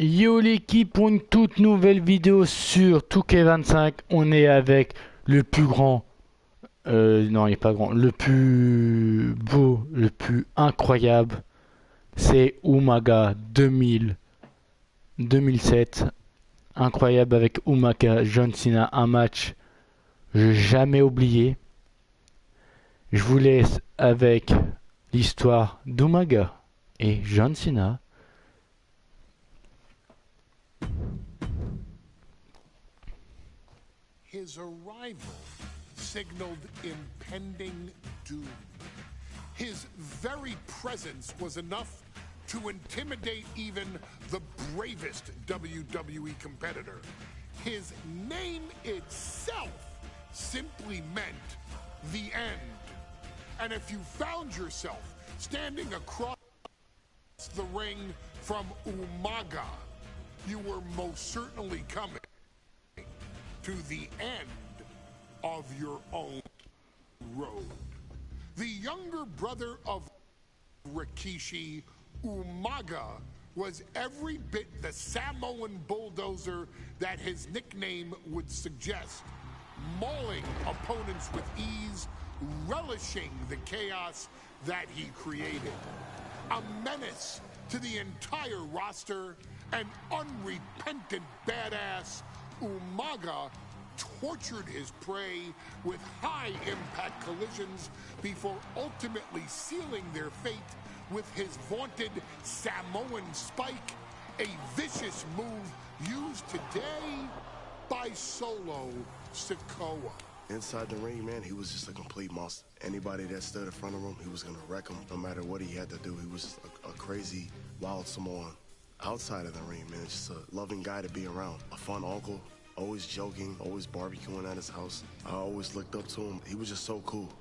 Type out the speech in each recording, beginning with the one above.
Yo l'équipe, pour une toute nouvelle vidéo sur 2K25, on est avec le plus grand, non il est pas grand, le plus beau, le plus incroyable, c'est Umaga 2007, incroyable avec Umaga, John Cena, un match jamais oublié. Je vous laisse avec l'histoire d'Umaga et John Cena. His arrival signaled impending doom. His very presence was enough to intimidate even the bravest WWE competitor. His name itself simply meant the end. And if you found yourself standing across the ring from Umaga, you were most certainly coming to the end of your own road. The younger brother of Rikishi, Umaga, was every bit the Samoan bulldozer that his nickname would suggest, mauling opponents with ease, relishing the chaos that he created. A menace to the entire roster, an unrepentant badass, Umaga tortured his prey with high-impact collisions before ultimately sealing their fate with his vaunted Samoan spike, a vicious move used today by Solo Sikoa. Inside the ring, man, he was just a complete monster. Anybody that stood in front of him, he was gonna wreck him no matter what he had to do. He was just a crazy, wild Samoan. Outside of the ring, man, just a loving guy to be around. A fun uncle, always joking, always barbecuing at his house. I always looked up to him. He was just so cool.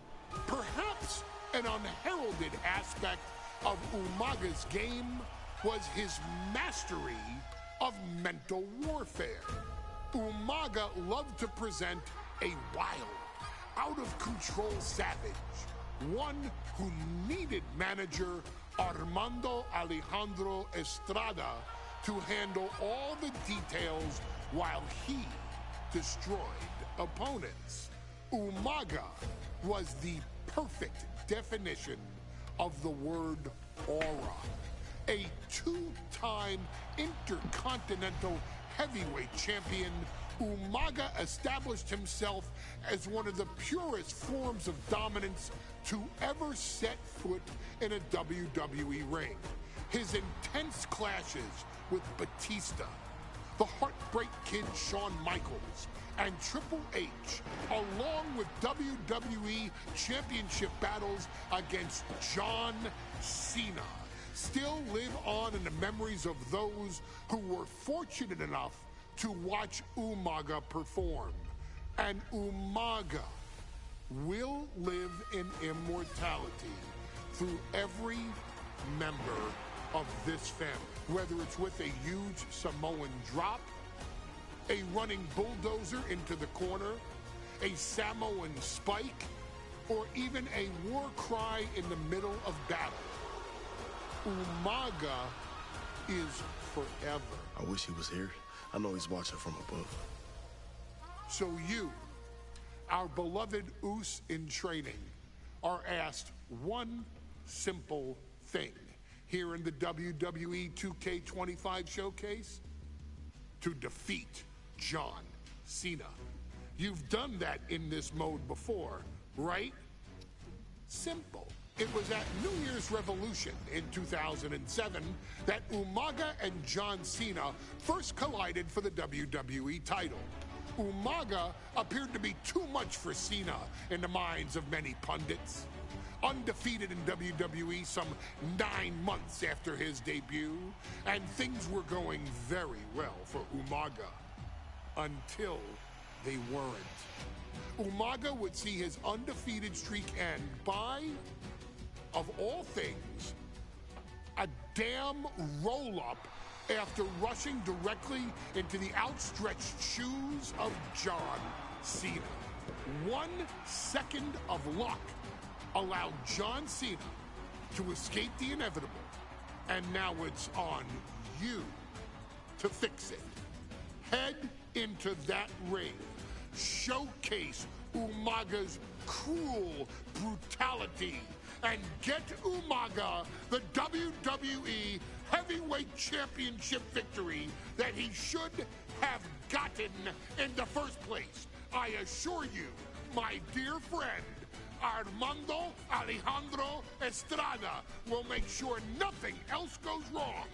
Perhaps an unheralded aspect of Umaga's game was his mastery of mental warfare. Umaga loved to present a wild, out-of-control savage, one who needed manager Armando Alejandro Estrada to handle all the details while he destroyed opponents. Umaga was the perfect definition of the word aura. A two-time intercontinental heavyweight champion, Umaga established himself as one of the purest forms of dominance to ever set foot in a WWE ring. His intense clashes with Batista, the Heartbreak Kid Shawn Michaels, and Triple H, along with WWE Championship battles against John Cena, still live on in the memories of those who were fortunate enough to watch Umaga perform. And Umaga will live in immortality through every member of this family, whether it's with a huge Samoan drop, a running bulldozer into the corner, a Samoan spike, or even a war cry in the middle of battle. Umaga is forever. I wish he was here. I know he's watching from above. So you, our beloved Us in training, are asked one simple thing here in the WWE 2K25 showcase: to defeat John Cena. You've done that in this mode before, right? Simple. It was at New Year's Revolution in 2007 that Umaga and John Cena first collided for the WWE title. Umaga appeared to be too much for Cena in the minds of many pundits. Undefeated in WWE some 9 months after his debut, and things were going very well for Umaga. Until they weren't. Umaga would see his undefeated streak end by, of all things, a damn roll-up after rushing directly into the outstretched shoes of John Cena. 1 second of luck allowed John Cena to escape the inevitable, and now it's on you to fix it. Head into that ring. Showcase Umaga's cruel brutality and get Umaga the WWE Heavyweight Championship victory that he should have gotten in the first place. I assure you, my dear friend, Armando Alejandro Estrada will make sure nothing else goes wrong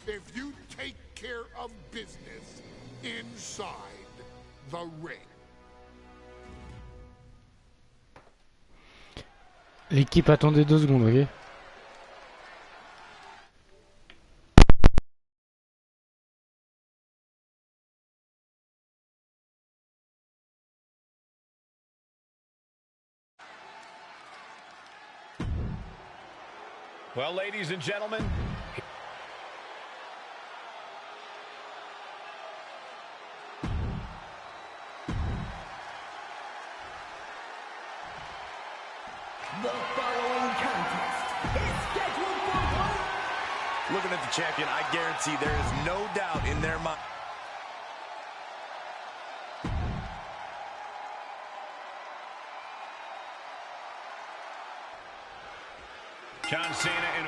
if you take care of business inside the ring. L'équipe attendait 2 secondes, ok? Well, ladies and gentlemen, the following contest is scheduled for one. Looking at the champion, I guarantee there is no doubt in their mind. John Cena and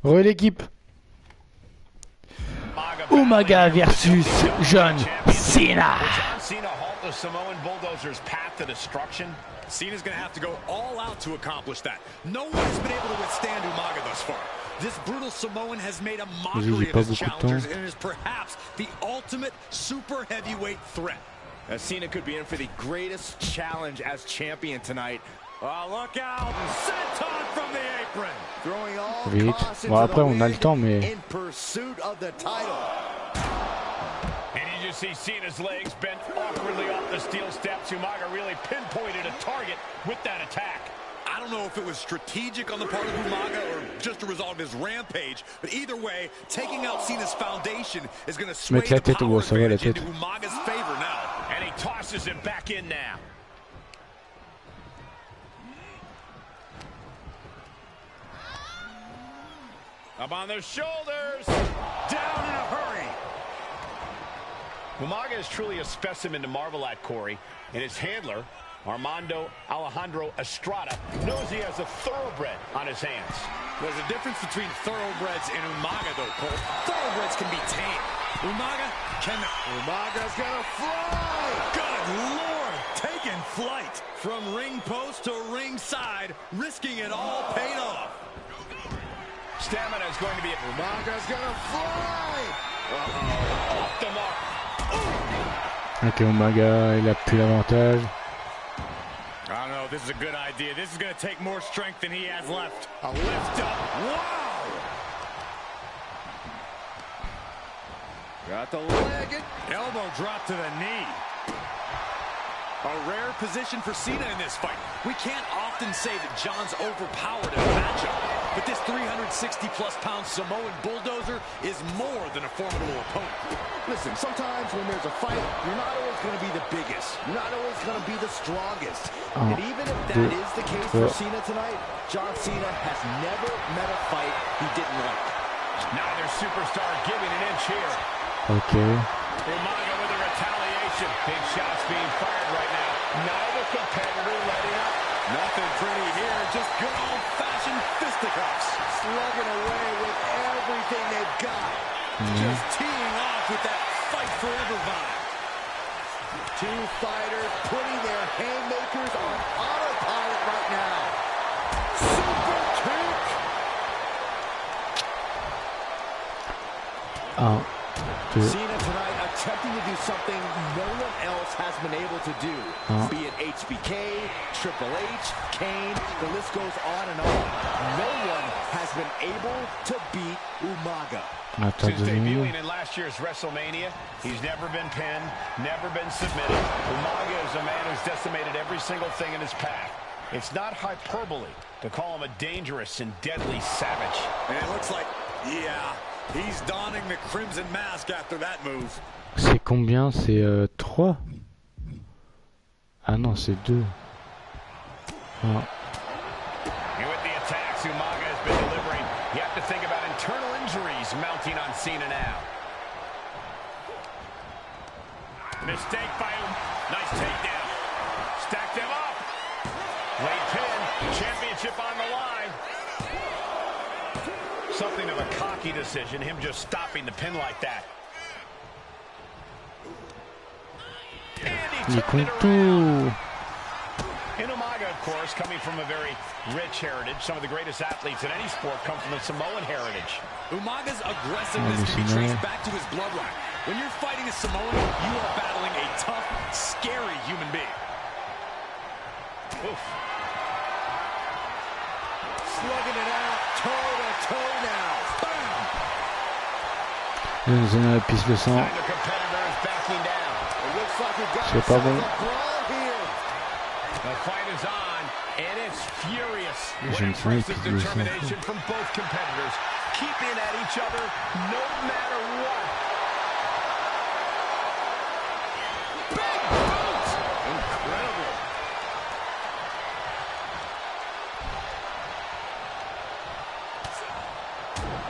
Re l'équipe. Umaga versus John Cena. John Cena halt the Samoan Bulldozer's path to destruction. Cena's going to have to go all out to accomplish that. No one's been able to withstand Umaga thus far. This brutal Samoan has made a mockery of his challengers and is perhaps the ultimate super heavyweight threat. Cena could be in for the greatest challenge as champion tonight. Oh, look out! Senton from the apron. Throwing all Vite. Bon, après, on a le temps, mais... in pursuit of the title. And you just see Cena's legs bent awkwardly off the steel steps. Umaga really pinpointed a target with that attack. I don't know if it was strategic on the part of Umaga or just a result of his rampage, but either way, taking out Cena's foundation is going to sway the power advantage into Umaga's favor now. And he tosses him back in now. Up on their shoulders. Down in a hurry. Umaga is truly a specimen to marvel at, Corey, and his handler, Armando Alejandro Estrada, knows he has a thoroughbred on his hands. There's a difference between thoroughbreds and Umaga, though, Cole. Thoroughbreds can be tamed. Umaga cannot. Umaga's gonna fly! Good Lord! Taking flight from ring post to ringside, risking it all paid off. Stamina is going to be... Umaga's gonna fly! Uh-oh. Off the mark. Ok, Umaga, il a plus l'avantage. I don't know, this is a good idea. This is going to take more strength than he has left. A lift up. Wow! Got the leg. Elbow drop to the knee. A rare position for Cena in this fight. We can't often say that John's overpowered in a matchup, but this 360-plus pound Samoan bulldozer is more than a formidable opponent. Listen, sometimes when there's a fight, you're not always going to be the biggest. You're not always going to be the strongest. And even if that is the case for Cena tonight, John Cena has never met a fight he didn't like. Neither superstar giving an inch here. Okay. Umaga with a retaliation. Big shots being fired right now. Neither competitor letting up. Nothing pretty here, just good old-fashioned fisticuffs. Slugging away with everything they've got. Just teeing off with that fight forever vibe. Two fighters putting their haymakers on autopilot right now. Super kick. Cena tonight attempting to do something no one else has been able to do. Be it HBK, Triple H, Kane, the list goes on and on. No one has been able to beat Umaga. Since debuting in last year's WrestleMania, he's never been pinned, never been submitted. Umaga is a man who's decimated every single thing in his path. It's not hyperbole to call him a dangerous and deadly savage. And it looks like, yeah, he's donning the crimson mask after that move. C'est combien? C'est 3? Ah non, c'est 2. Ah. And with the attacks Umaga has been delivering, you have to think about internal injuries mounting on Cena now. Mistake by him. Nice takedown. Stack them up. Late pin. Championship on the line. Something of a cocky decision, him just stopping the pin like that. And he turned it around. And Umaga, of course, coming from a very rich heritage. Some of the greatest athletes in any sport come from the Samoan heritage. Umaga's aggressiveness can be traced back to his bloodline. When you're fighting a Samoan, you are battling a tough, scary human being. Oof. Slugging it out, toe-to-toe now. Bam! Une piste de sang. The competitor is backing down. It looks like we've got C'est pas bon. a brawl here. The fight is on, and it's furious. Je ne sais Impressive determination from both competitors, keeping at each other no matter what. Big boot! Incredible.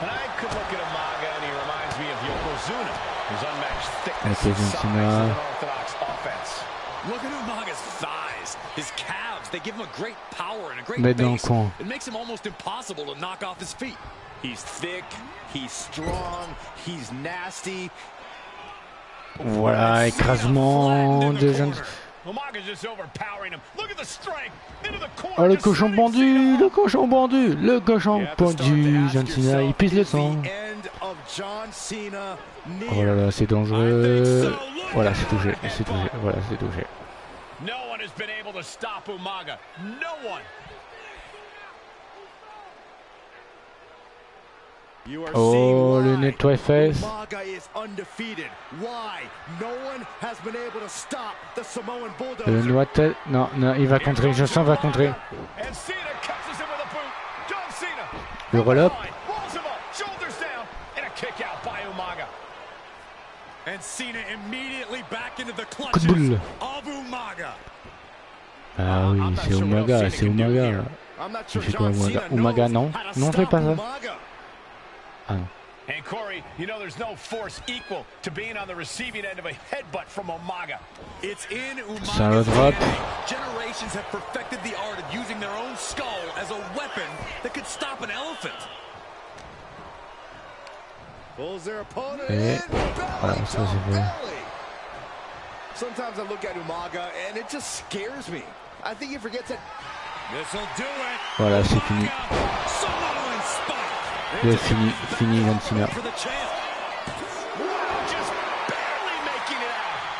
And I could look at Umaga, and he reminds me of Yokozuna, his unmatched thickness and size and unorthodox offense. Look at Umaga's thighs, his calves. They give him a great power and a great Mais dans le base. coin. It makes him almost impossible to knock off his feet. He's thick, he's strong, he's nasty. Voilà, écrasement de John. Oh, le cochon pendu, le cochon pendu, le cochon pendu. John Cena, il pisse le sang. Oh là là, c'est dangereux. Voilà, c'est touché, c'est touché, voilà, c'est touché. Oh, le nettoy face. Le noix de tête. Non, non, il va contrer. Je sens va contrer. Le roll-up. Coup de boule. Ah oui, c'est Umaga, c'est Umaga. Il fait quoi Umaga? Umaga, non. Non, fais pas ça. Ah non. And Corey, you know there's no force equal to being on the receiving end of a headbutt from Umaga. It's in Umaga. Generations have perfected the art of using their own skull as a weapon that could stop an elephant. Pulls their opponent in. Voilà, ça c'est fait. Sometimes I look at Umaga and it just scares me. I think he forgets it. This'll do it. Voilà, c'est fini. C'est fini, fini John Cena.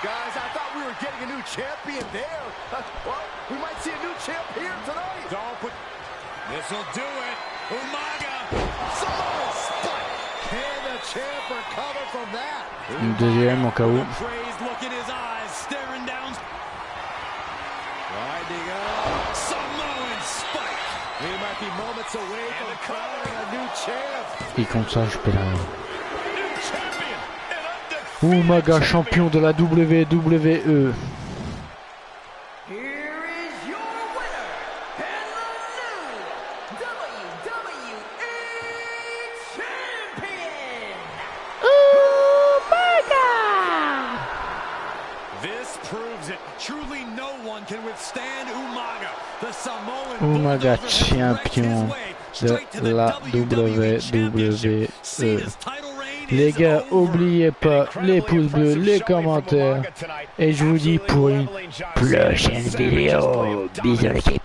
Guys, I thought we were getting a new champion there. Well, we might see a new champ here tonight. Don't put. This'll do it. Umaga. Samoan spike. Can the champ recover from that? Une deuxième au cas où. Crazed look in his eyes, staring down. Winding up. Samoan spike. We might be moments away from crowning a new champ. Et comme ça, je peux la. Umaga, champion de la WWE. Here is your winner and the new WWE champion, Umaga. This proves it. Truly, no one can withstand Umaga. The Samoan Umaga, champion de la WWE. Les gars, oubliez pas les pouces bleus, les commentaires. Et je vous dis pour une prochaine vidéo. Bisous l'équipe.